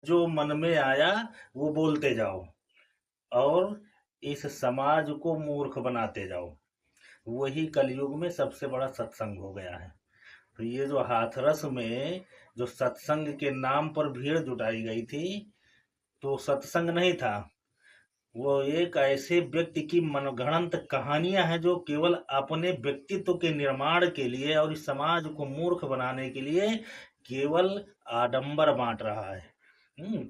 जो मन में आया वो बोलते जाओ और इस समाज को मूर्ख बनाते जाओ। वही कलयुग में सबसे बड़ा सत्संग हो गया है। तो ये जो हाथरस में जो सत्संग के नाम पर भीड़ जुटाई गई थी, तो सत्संग नहीं था। वो एक ऐसे व्यक्ति की मनगढ़ंत कहानियां हैं जो केवल अपने व्यक्तित्व के निर्माण के लिए और इस समाज को मूर्ख बनाने के लिए केवल आडंबर बांट रहा है।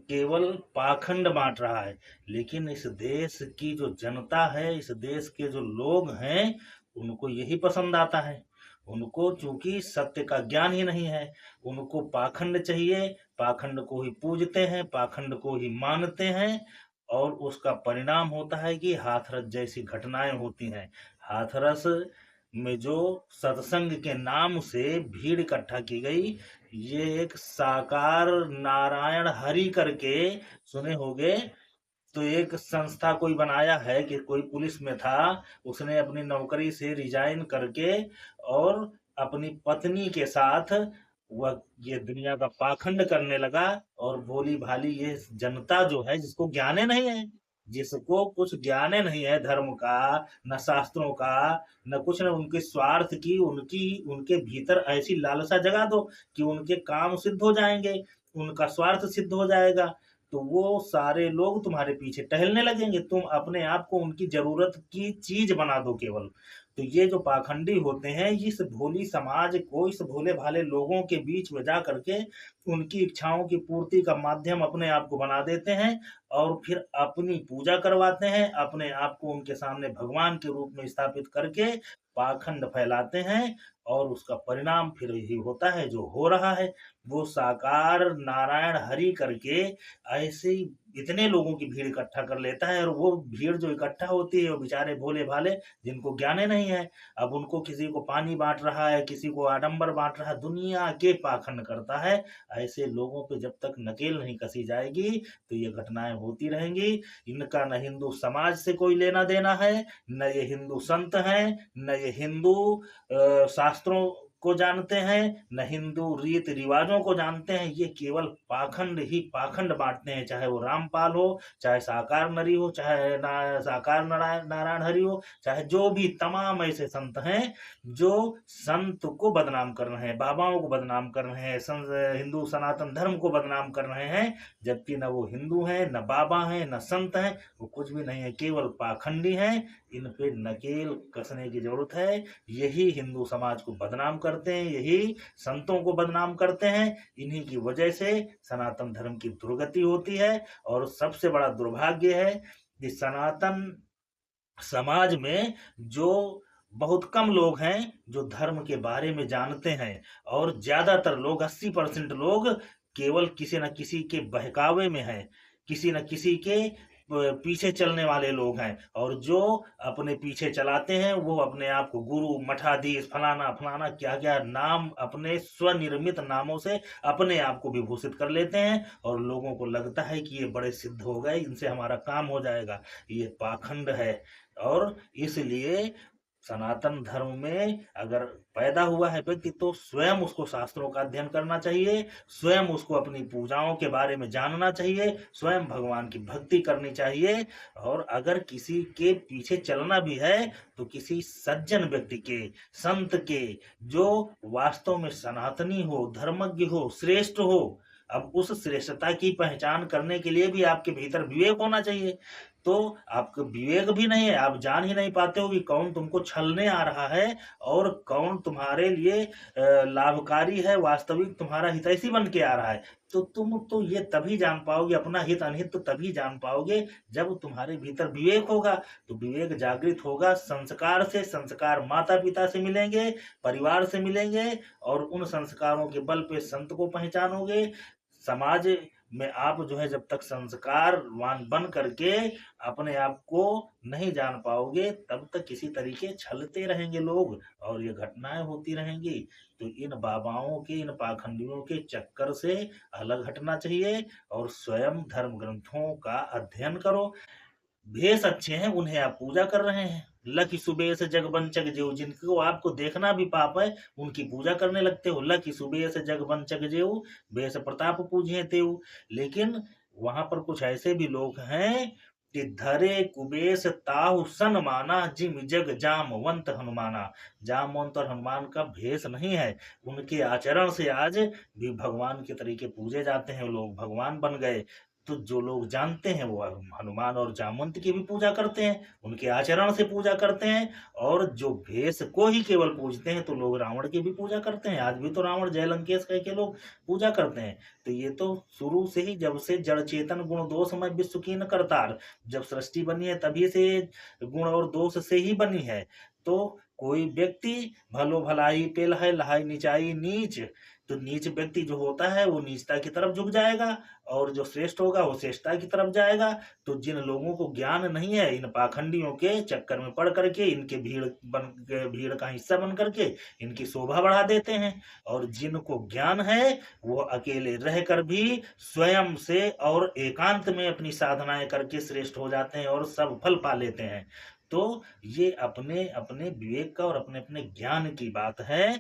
केवल पाखंड बांट रहा है। लेकिन इस देश की जो जनता है, इस देश के जो लोग हैं, उनको यही पसंद आता है। उनको चूंकि सत्य का ज्ञान ही नहीं है, उनको पाखंड चाहिए। पाखंड को ही पूजते हैं, पाखंड को ही मानते हैं। और उसका परिणाम होता है कि हाथरस जैसी घटनाएं होती हैं। हाथरस में जो सत्संग के नाम से भीड़ इकट्ठा की गई, ये एक साकार नारायण हरि करके सुने होंगे। तो एक संस्था कोई बनाया है कि कोई पुलिस में था, उसने अपनी नौकरी से रिजाइन करके और अपनी पत्नी के साथ वह ये दुनिया का पाखंड करने लगा। और भोली भाली ये जनता जो है, जिसको ज्ञाने नहीं है, जिसको कुछ ज्ञाने नहीं है धर्म का, न शास्त्रों का, न कुछ, न उनके स्वार्थ की, उनकी उनके भीतर ऐसी लालसा जगा दो कि उनके काम सिद्ध हो जाएंगे, उनका स्वार्थ सिद्ध हो जाएगा। तो वो सारे लोग तुम्हारे पीछे टहलने लगेंगे, तुम अपने आप को उनकी जरूरत की चीज बना दो केवल। तो ये जो पाखंडी होते हैं, इस भोली समाज को, इस भोले भाले लोगों के बीच में जा करके उनकी इच्छाओं की पूर्ति का माध्यम अपने आप को बना देते हैं और फिर अपनी पूजा करवाते हैं, अपने आप को उनके सामने भगवान के रूप में स्थापित करके पाखंड फैलाते हैं। और उसका परिणाम फिर यही होता है जो हो रहा है। वो साकार नारायण हरि करके ऐसे ही इतने लोगों की भीड़ इकट्ठा कर लेता है, और वो भीड़ जो इकट्ठा होती है वो बेचारे भोले भाले, जिनको ज्ञान नहीं है। अब उनको किसी को पानी बांट रहा है, किसी को आडंबर बांट रहा है, दुनिया के पाखंड करता है। ऐसे लोगों पे जब तक नकेल नहीं कसी जाएगी तो ये घटनाएं होती रहेंगी। इनका न हिंदू समाज से कोई लेना देना है, न ये हिंदू संत हैं, न ये हिंदू शास्त्रों को जानते हैं, न हिंदू रीति रिवाजों को जानते हैं। ये केवल पाखंड ही पाखंड बांटते हैं, चाहे वो रामपाल हो, चाहे साकार नरी हो, चाहे साकार नारायण हरि हो, चाहे जो भी तमाम ऐसे संत हैं जो संत को बदनाम कर रहे हैं, बाबाओं को बदनाम कर रहे हैं, हिंदू सनातन धर्म को बदनाम कर रहे हैं। जबकि न वो हिंदू हैं, न बाबा हैं, न संत हैं, वो कुछ भी नहीं है, केवल पाखंडी हैं। इन पे नकेल कसने की जरूरत है। यही हिंदू समाज को बदनाम करते हैं, यही संतों को बदनाम करते हैं। इन्हीं की वजह से सनातन धर्म की दुर्गति होती है। और सबसे बड़ा दुर्भाग्य है कि सनातन समाज में जो बहुत कम लोग हैं जो धर्म के बारे में जानते हैं, और ज्यादातर लोग 80% लोग केवल किसी न किसी के बहकावे में हैं, किसी न किसी के पीछे चलने वाले लोग हैं। और जो अपने पीछे चलाते हैं वो अपने आप को गुरु, मठाधीश, फलाना फलाना क्या क्या नाम अपने स्वनिर्मित नामों से अपने आप को विभूषित कर लेते हैं। और लोगों को लगता है कि ये बड़े सिद्ध हो गए, इनसे हमारा काम हो जाएगा। ये पाखंड है। और इसलिए सनातन धर्म में अगर पैदा हुआ है व्यक्ति, तो स्वयं उसको शास्त्रों का अध्ययन करना चाहिए, स्वयं उसको अपनी पूजाओं के बारे में जानना चाहिए, स्वयं भगवान की भक्ति करनी चाहिए। और अगर किसी के पीछे चलना भी है तो किसी सज्जन व्यक्ति के, संत के, जो वास्तव में सनातनी हो, धर्मज्ञ हो, श्रेष्ठ हो। अब उस श्रेष्ठता की पहचान करने के लिए भी आपके भीतर विवेक होना चाहिए। तो आपको विवेक भी नहीं है, आप जान ही नहीं पाते हो कि कौन तुमको छलने आ रहा है और कौन तुम्हारे लिए लाभकारी है, वास्तविक तुम्हारा हितैषी बन के आ रहा है। तो तुम तो ये तभी जान पाओगे, अपना हित अनहित तो तभी जान पाओगे जब तुम्हारे भीतर विवेक होगा। तो विवेक जागृत होगा संस्कार से, संस्कार माता पिता से मिलेंगे, परिवार से मिलेंगे, और उन संस्कारों के बल पे संत को पहचानोगे। समाज में आप जो है जब तक संस्कारवान बन करके अपने आप को नहीं जान पाओगे, तब तक किसी तरीके छलते रहेंगे लोग और ये घटनाएं होती रहेंगी। तो इन बाबाओं के, इन पाखंडियों के चक्कर से अलग हटना चाहिए और स्वयं धर्म ग्रंथों का अध्ययन करो। भेष अच्छे हैं उन्हें आप पूजा कर रहे हैं। लखि सुबेश जगबंचक जेऊ, जिनको आपको देखना भी पाप है उनकी पूजा करने लगते हो। लखि सुबेश जगबंचक जेऊ, बेश प्रताप पूजिए तेऊ। लेकिन वहां पर कुछ ऐसे भी लोग हैं कि धरे कुबेश ताहु सन माना, जिम जग जामवंत हनुमाना। जामवंत और हनुमान का भेष नहीं है, उनके आचरण से आज भी भगवान के तरीके पूजे जाते हैं, लोग भगवान बन गए। तो जो लोग जानते हैं वो हनुमान और जामवंत की भी पूजा करते हैं, उनके आचरण से पूजा करते हैं। और जो भेष को ही केवल पूजते हैं तो लोग रावण की भी पूजा करते हैं। आज भी तो रावण जय लंकेश कह के लोग पूजा करते हैं। तो ये तो शुरू से ही, जब से जड़ चेतन गुण दोष में विश्व कीन करतार, जब सृष्टि बनी है तभी से गुण और दोष से ही बनी है। तो कोई व्यक्ति भलो भलाई पेल है लहाई नीचाई नीच, तो नीच व्यक्ति जो होता है वो नीचता की तरफ झुक जाएगा, और जो श्रेष्ठ होगा वो श्रेष्ठता की तरफ जाएगा। तो जिन लोगों को ज्ञान नहीं है, इन पाखंडियों के चक्कर में पड़ करके, इनके भीड़ का हिस्सा बन करके इनकी शोभा बढ़ा देते हैं। और जिनको ज्ञान है वो अकेले रह कर भी स्वयं से और एकांत में अपनी साधनाएं करके श्रेष्ठ हो जाते हैं और सब फल पा लेते हैं। तो ये अपने अपने विवेक का और अपने अपने ज्ञान की बात है।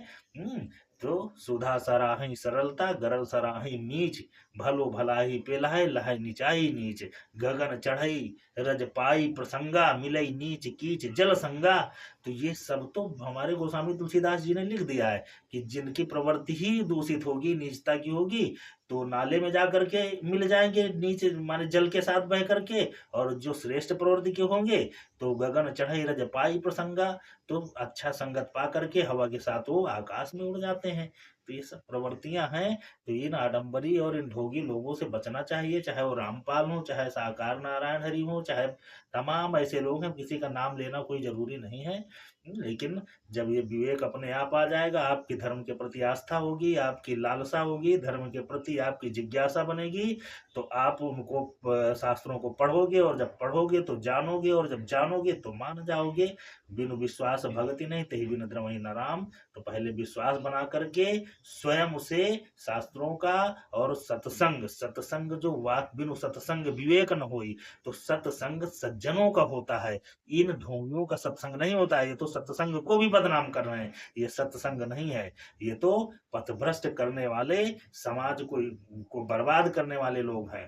तो सुधा सराहि सरलता, गरल सराहि नीच, भलो भलाई पेलाय लहै निचाई नीच। गगन चढ़ई रज पाई प्रसंगा, मिलई नीच कीच जल संगा। तो ये सब तो हमारे गोस्वामी तुलसीदास जी ने लिख दिया है कि जिनकी प्रवृत्ति ही दूषित होगी, नीचता की होगी, तो नाले में जा करके मिल जाएंगे नीचे, माने जल के साथ बह करके। और जो श्रेष्ठ प्रवृत्ति के होंगे तो गगन चढ़ई रज पाई प्रसंगा, तो अच्छा संगत पा करके हवा के साथ वो आकाश में उड़ जाते हैं। तो ये सब प्रवृत्तियां हैं। तो इन आडंबरी और इन ढोंगी लोगों से बचना चाहिए, चाहे वो रामपाल हो, चाहे साकार नारायण हरि हो, चाहे तमाम ऐसे लोग हैं, किसी का नाम लेना कोई जरूरी नहीं है। लेकिन जब ये विवेक अपने आप आ जाएगा, आपकी धर्म के प्रति आस्था होगी, आपकी लालसा होगी, धर्म के प्रति आपकी जिज्ञासा बनेगी, तो आप उनको शास्त्रों को पढ़ोगे, और जब पढ़ोगे तो जानोगे, और जब जानोगे तो मान जाओगे। बिनु विश्वास भगति नहीं, तही बिनु द्रवहि न राम। तो पहले विश्वास बना करके स्वयं से शास्त्रों का और सत्संग, सत्संग जो वाक बिनु सत्संग विवेक न होई, तो सत्संग सज्जनों का होता है, इन ढोंगियों का सत्संग नहीं होता है। ये तो सत्संग को भी बदनाम कर रहे हैं, ये सत्संग नहीं है, ये तो पथभ्रष्ट करने वाले, समाज को बर्बाद करने वाले लोग हैं।